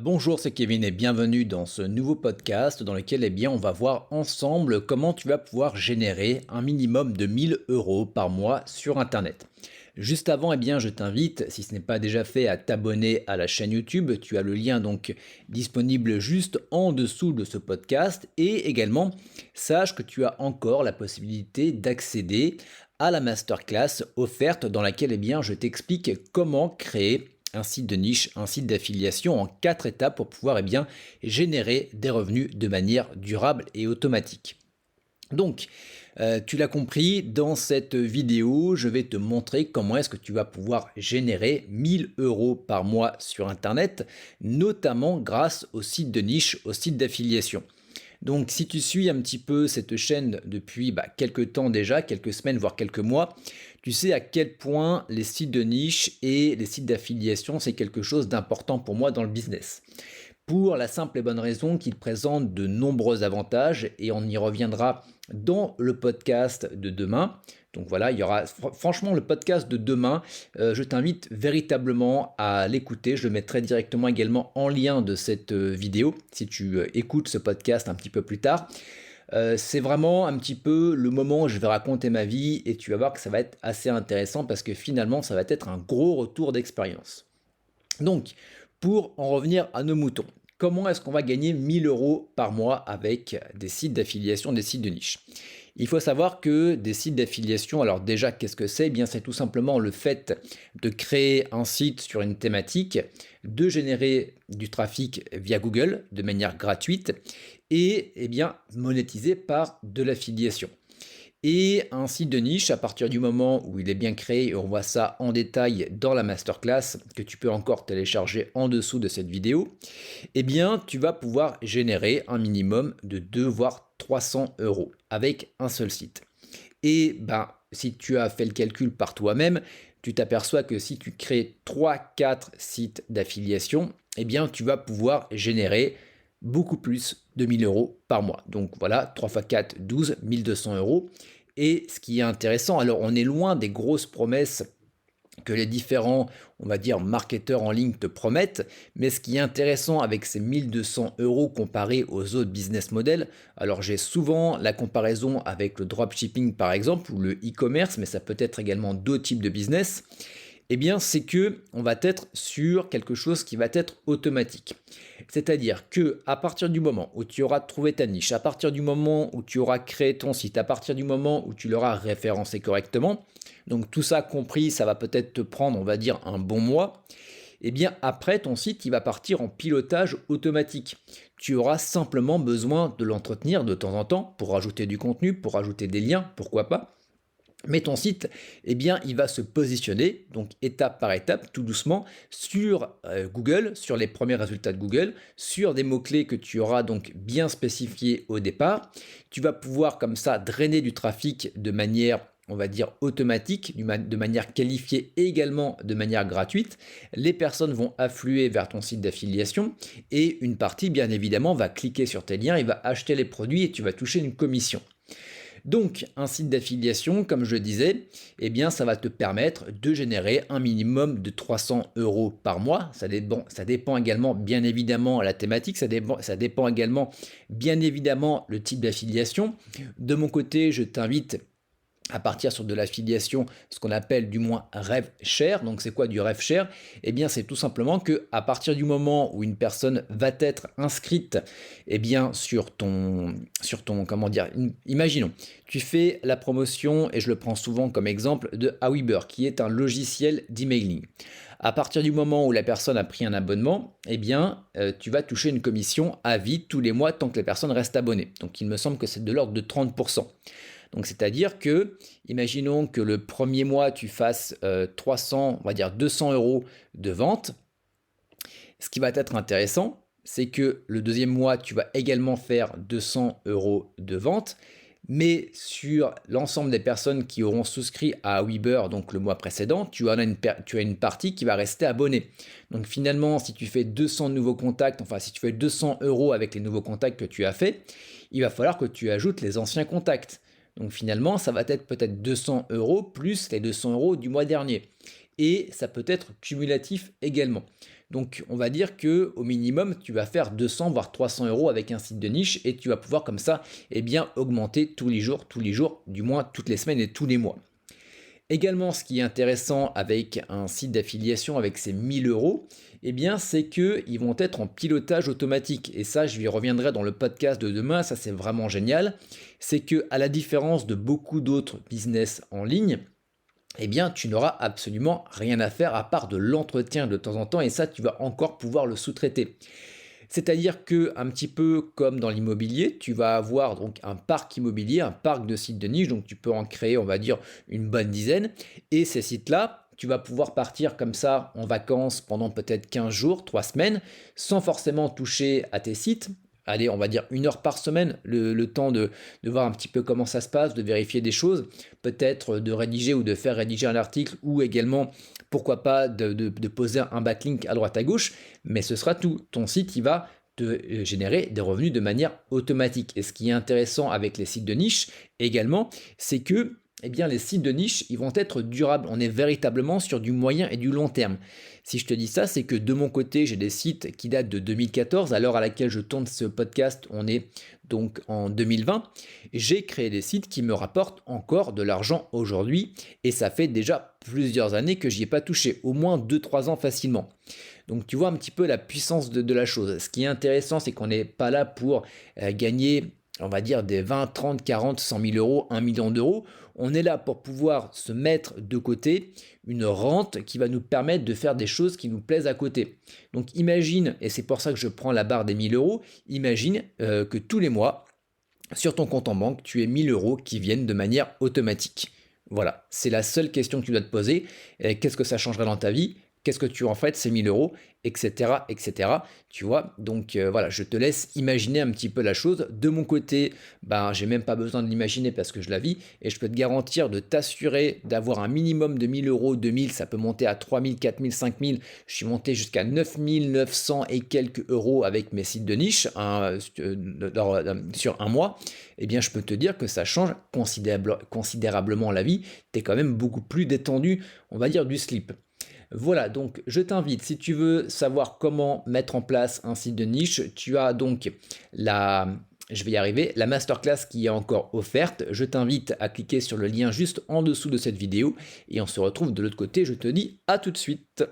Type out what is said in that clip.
Bonjour, c'est Kevin et bienvenue dans ce nouveau podcast dans lequel on va voir ensemble comment tu vas pouvoir générer un minimum de 1 000 € par mois sur Internet. Juste avant, je t'invite, si ce n'est pas déjà fait, à t'abonner à la chaîne YouTube. Tu as le lien donc disponible juste en dessous de ce podcast et également, sache que tu as encore la possibilité d'accéder à la masterclass offerte dans laquelle je t'explique comment créer un site de niche, un site d'affiliation en 4 étapes pour pouvoir générer des revenus de manière durable et automatique. Donc, tu l'as compris, dans cette vidéo, je vais te montrer comment est-ce que tu vas pouvoir générer 1 000 € par mois sur Internet, notamment grâce au site de niche, au site d'affiliation. Donc si tu suis un petit peu cette chaîne depuis quelques temps déjà, quelques semaines, voire quelques mois, tu sais à quel point les sites de niche et les sites d'affiliation, c'est quelque chose d'important pour moi dans le business. Pour la simple et bonne raison qu'ils présentent de nombreux avantages et on y reviendra dans le podcast de demain. Donc voilà, il y aura franchement le podcast de demain. Je t'invite véritablement à l'écouter. Je le mettrai directement également en lien de cette vidéo si tu écoutes ce podcast un petit peu plus tard. C'est vraiment un petit peu le moment où je vais raconter ma vie et tu vas voir que ça va être assez intéressant parce que finalement ça va être un gros retour d'expérience. Donc, pour en revenir à nos moutons, comment est-ce qu'on va gagner 1 000 € par mois avec des sites d'affiliation, des sites de niche? Il faut savoir que des sites d'affiliation, alors déjà, qu'est-ce que c'est? Eh bien, c'est tout simplement le fait de créer un site sur une thématique, de générer du trafic via Google de manière gratuite et monétiser par de l'affiliation. Et un site de niche, à partir du moment où il est bien créé, et on voit ça en détail dans la masterclass que tu peux encore télécharger en dessous de cette vidéo, tu vas pouvoir générer un minimum de 2 voire 300 € avec un seul site. Et si tu as fait le calcul par toi-même, tu t'aperçois que si tu crées 3-4 sites d'affiliation, tu vas pouvoir générer beaucoup plus de 1 000 € par mois. Donc voilà, 3 x 4, 12, 1 200 €. Et ce qui est intéressant, alors on est loin des grosses promesses que les différents, on va dire, marketeurs en ligne te promettent, mais ce qui est intéressant avec ces 1 200 € comparés aux autres business models, alors j'ai souvent la comparaison avec le dropshipping par exemple, ou le e-commerce, mais ça peut être également d'autres types de business, c'est que on va être sur quelque chose qui va être automatique. C'est-à-dire que à partir du moment où tu auras trouvé ta niche, à partir du moment où tu auras créé ton site, à partir du moment où tu l'auras référencé correctement, donc tout ça compris, ça va peut-être te prendre, on va dire, un bon mois. Après, ton site, il va partir en pilotage automatique. Tu auras simplement besoin de l'entretenir de temps en temps pour rajouter du contenu, pour rajouter des liens, pourquoi pas. Mais ton site, il va se positionner, donc étape par étape, tout doucement, sur Google, sur les premiers résultats de Google, sur des mots-clés que tu auras donc bien spécifiés au départ. Tu vas pouvoir comme ça drainer du trafic de manière, on va dire, automatique, de manière qualifiée et également de manière gratuite. Les personnes vont affluer vers ton site d'affiliation et une partie, bien évidemment, va cliquer sur tes liens et va acheter les produits et tu vas toucher une commission. Donc, un site d'affiliation, comme je le disais, ça va te permettre de générer un minimum de 300 € par mois. Ça dépend également, bien évidemment, la thématique. Ça dépend également, bien évidemment, le type d'affiliation. De mon côté, je t'invite à partir sur de l'affiliation, ce qu'on appelle du moins rev share. Donc c'est quoi du rev share? C'est tout simplement que à partir du moment où une personne va être inscrite sur ton comment dire, imaginons, tu fais la promotion et je le prends souvent comme exemple de Aweber qui est un logiciel d'emailing. À partir du moment où la personne a pris un abonnement, tu vas toucher une commission à vie tous les mois tant que la personne reste abonnée. Donc il me semble que c'est de l'ordre de 30%. Donc, c'est-à-dire que, imaginons que le premier mois, tu fasses 300, on va dire 200 € de vente. Ce qui va être intéressant, c'est que le deuxième mois, tu vas également faire 200 € de vente. Mais sur l'ensemble des personnes qui auront souscrit à Weber, donc le mois précédent, tu as une partie qui va rester abonnée. Donc finalement, si tu fais 200 nouveaux contacts, enfin si tu fais 200 € avec les nouveaux contacts que tu as fait, il va falloir que tu ajoutes les anciens contacts. Donc finalement, ça va être peut-être 200 € plus les 200 € du mois dernier. Et ça peut être cumulatif également. Donc on va dire que au minimum, tu vas faire 200 voire 300 euros avec un site de niche et tu vas pouvoir comme ça augmenter tous les jours, du moins toutes les semaines et tous les mois. Également, ce qui est intéressant avec un site d'affiliation avec ces 1000 euros, c'est qu'ils vont être en pilotage automatique. Et ça, je y reviendrai dans le podcast de demain, ça c'est vraiment génial. C'est que, à la différence de beaucoup d'autres business en ligne, tu n'auras absolument rien à faire à part de l'entretien de temps en temps et ça, tu vas encore pouvoir le sous-traiter. C'est-à-dire que un petit peu comme dans l'immobilier, tu vas avoir donc un parc immobilier, un parc de sites de niche, donc tu peux en créer, on va dire, une bonne dizaine. Et ces sites-là, tu vas pouvoir partir comme ça en vacances pendant peut-être 15 jours, 3 semaines, sans forcément toucher à tes sites. Allez, on va dire 1 heure par semaine, le temps de voir un petit peu comment ça se passe, de vérifier des choses, peut-être de rédiger ou de faire rédiger un article ou également, pourquoi pas, de poser un backlink à droite à gauche, mais ce sera tout. Ton site, il va te générer des revenus de manière automatique. Et ce qui est intéressant avec les sites de niche également, c'est que les sites de niche, ils vont être durables. On est véritablement sur du moyen et du long terme. Si je te dis ça, c'est que de mon côté, j'ai des sites qui datent de 2014. À l'heure à laquelle je tourne ce podcast, on est donc en 2020. J'ai créé des sites qui me rapportent encore de l'argent aujourd'hui. Et ça fait déjà plusieurs années que j'y ai pas touché. Au moins 2-3 ans facilement. Donc tu vois un petit peu la puissance de la chose. Ce qui est intéressant, c'est qu'on n'est pas là pour gagner, on va dire, des 20, 30, 40, 100 000 euros, 1 million d'euros. On est là pour pouvoir se mettre de côté une rente qui va nous permettre de faire des choses qui nous plaisent à côté. Donc imagine, et c'est pour ça que je prends la barre des 1000 euros, imagine que tous les mois, sur ton compte en banque, tu aies 1000 euros qui viennent de manière automatique. Voilà, c'est la seule question que tu dois te poser. Qu'est-ce que ça changerait dans ta vie ? Qu'est-ce que tu en fais de ces 1000 euros, etc., etc. Tu vois, donc voilà, je te laisse imaginer un petit peu la chose. De mon côté, j'ai même pas besoin de l'imaginer parce que je la vis et je peux te garantir de t'assurer d'avoir un minimum de 1000 euros, 2000, ça peut monter à 3000, 4000, 5000. Je suis monté jusqu'à 9900 et quelques euros avec mes sites de niche sur un mois. Je peux te dire que ça change considérablement la vie. Tu es quand même beaucoup plus détendu, on va dire, du slip. Voilà, donc je t'invite, si tu veux savoir comment mettre en place un site de niche, tu as donc la masterclass qui est encore offerte. Je t'invite à cliquer sur le lien juste en dessous de cette vidéo et on se retrouve de l'autre côté. Je te dis à tout de suite.